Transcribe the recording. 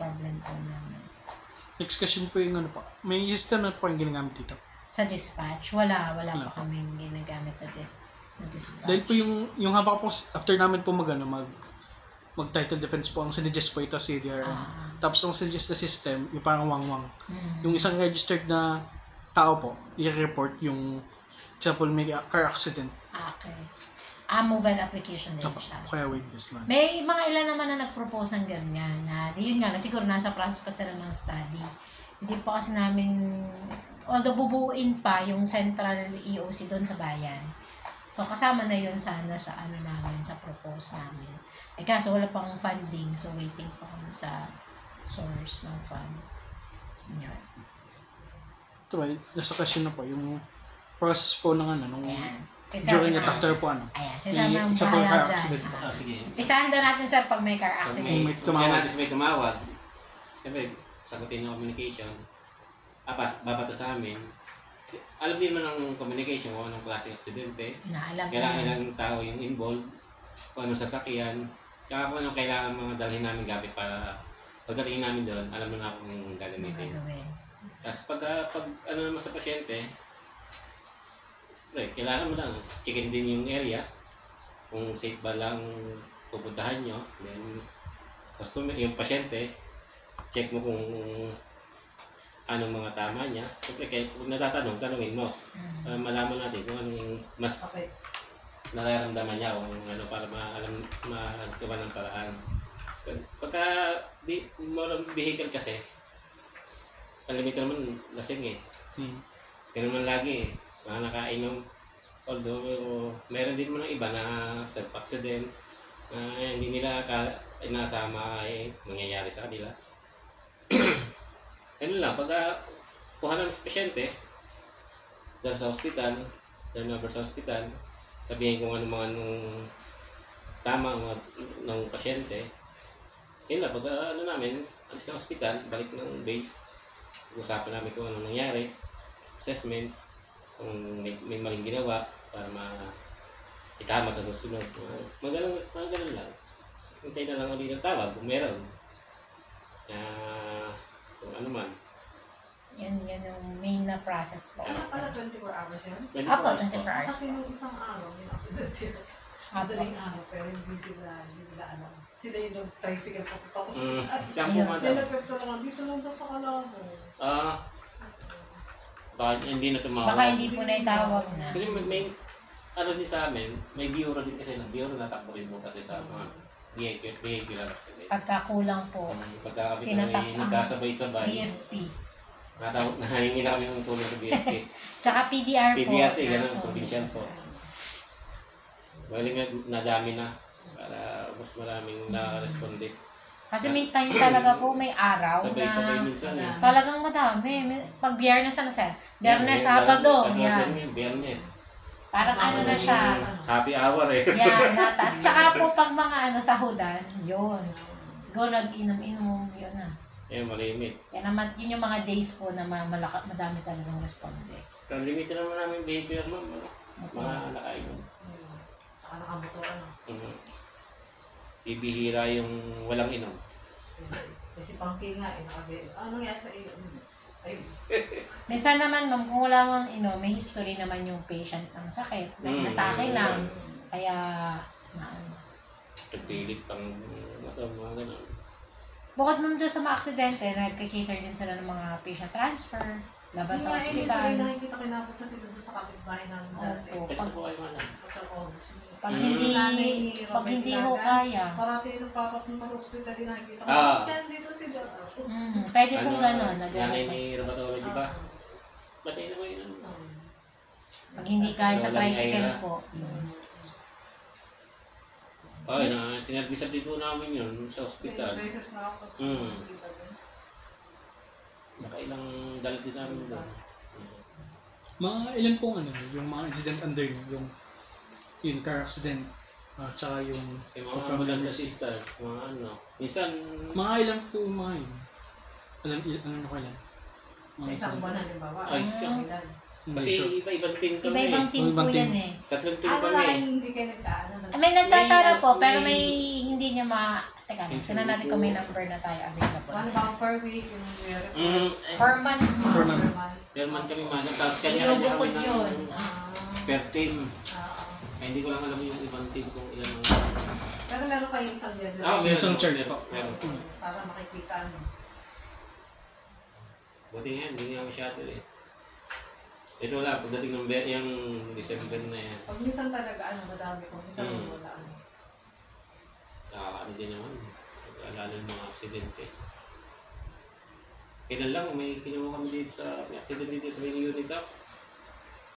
problem po namin. Next question po yung ano pa. May system na po kayong ginagamit dito? Sa dispatch, wala po kaming ginagamit na dispatch. Dahil po yung haba po, after namin po mag title defense po, ang sinuggest po ito CDRM. Tapos ang suggest na system, yung parang wang-wang. Yung isang registered na tao po, i-report yung, example, may car accident. Okay. Mobile application din siya. Kaya witness man. May mga ilan naman na nag-propose ng ganyan na, yun nga, siguro nasa process pa sila ng study. Hindi pa kasi namin, although bubuuin pa yung central EOC doon sa bayan. So, kasama na yun sana sa ano namin, sa propose namin. Kaso wala pang funding, so waiting pa kami sa source ng fund. Yun. Ito ba, nasa question na po, yung process po ng ano, nung Ayan. during at after po ano. Ayan, sasama ang bahala dyan. Sige. Isahan daw natin sir pag may car Pag accident. may May tumawag. may tumawag, siyempre, sagutin ng communication, babato sa amin. Alam din man ng communication kung anong klaseng aksidente, Naalam kailangan ilang tao yung involved, kung anong sasakyan, tsaka kung anong kailangan mga dalhin namin gamit para pagdating namin doon, alam na kung gagamitin. Tapos pag ano naman sa pasyente, kailangan mo lang checkin din yung area, kung safe ba lang pupuntahan nyo. Then, customer, yung pasyente, check mo kung anong mga tama niya. Siyempre, kung natatanong, tanongin mo. Malaman natin kung anong mas nararamdaman niya, kung ano, para magawa ng paraan. Pagka motor vehicle kasi, kalimitan naman lasing eh. Ganun man lagi eh. Mga nakainom. Although, meron din naman ng iba na self-accident na hindi nila inasama ay mangyayari sa kanila. Ganun lang, pagka kuha ng pasyente dahil sa hospital, sa hospital, sabihin kung anong tama ng pasyente, yun lang, pagka namin, alis ng hospital, balik ng base, usapan namin kung anong nangyari, assessment, kung may maling ginawa para itama sa susunod. Mga ganun lang. Hintay na lang ulit ng tawag kung meron. Kung ano man. Yan yung main na process po. Ano pala 24 hours yan? Apo, 24 hours. Kasi nung isang araw, may accident yun. Madaling araw, pero hindi sila alam. Sila yung nag-tricycle papunta ko sa Saan po man daw? Nilapepto lang, dito lang daw sa Calabo. Baka hindi na tumawag. Baka hindi po na itawag na. Kasi may ano din sa amin, may bureau din kasi ng bureau na takbo rin mo kasi sa mga vehicular accident. Pagkakulang po, Pagka kami tinatak may ang nagkasabay-sabay, BFP. nahingi na kami ng tulong sa BFP. Tsaka PDR po. PDRT, ganun, provincial. So, galing nga nadami na para mas maraming nakaresponde. Kasi may time talaga po, may araw Sabay-sabay na minsan eh. talagang madami. Pag Biyernes ano sir? Biyernes, Sabado. Yan. Biyernes. Parang ano na siya. Happy hour eh. Yan, natas. Tsaka po pag mga sahudan, yun. Go nag-inom-inom, yun na. Yan, malimit. Yan naman, yun yung mga days po na madami talagang responde. Pero limit naman namin vehicular ma'am. Mga nakainom. Saka nakamotor ano. Bibihira yung walang inom. Kasi Pangki nga eh, ano nga sa iyo? Ayun. Minsan naman, ma'am, kung wala mang may history naman yung patient ng sakit. Natake lang. Kaya, Nagpilit pang mga ganun. bukod ma'am doon sa mga aksidente, nagka-cater din sila ng mga patient transfer, labas sa Minsan ospital. nakikita ko napunta sila doon sa kapitbahay namin dati. Opo. Text po kayo man. Pag hindi ho kaya. Parati nung papapunta sa ospital, din nakikita ko. Kaya dito sila. Pwede pong gano'n. Nanay ni Romatology ba? Ba't na ko yun? Pag hindi kaya sa Walang tricycle aira. po. Ay, sinabisab dito namin yun sa ospital. May beses na ako. Nakailang dalit din namin doon. Mga ilan pong yung mga incident under nyo, yung car accident, tsaka yung Yung mga ambulance assistants, mga ano. Minsan, mga ilan po yung mga yun? Ano ko ilan? Sa isang buwan halimbawa. Ay, Ilan? kasi iba-ibang team kami. Iba-ibang team po Ibang team. yan eh. Tatlong team Wala kami. kayong hindi kayo nagkaano. May nagtatara po, pero may hindi hindi niya teka lang, tingnan natin kung may number na tayo available. Ano ba ang per week yung report? Per month. Per month. Per month kami manang. Tapos kanya-kanya Sinubukod kami yun. per team. Oo. Ay, hindi ko lang alam yung ibang team kung ilan ang... Pero meron kayong isang general. meron. Isang chart Meron. po. Meron. Para makikita ano. Buti nga, hindi nga masyado eh. Ito lang, pagdating ng yung December na yan. Pag minsan talaga ano, madami. Kung minsan wala ano. Nakakaano din naman. Pag-alala ng mga aksidente. Kailan lang, may kinuha kami dito sa may aksidente dito sa may unit up.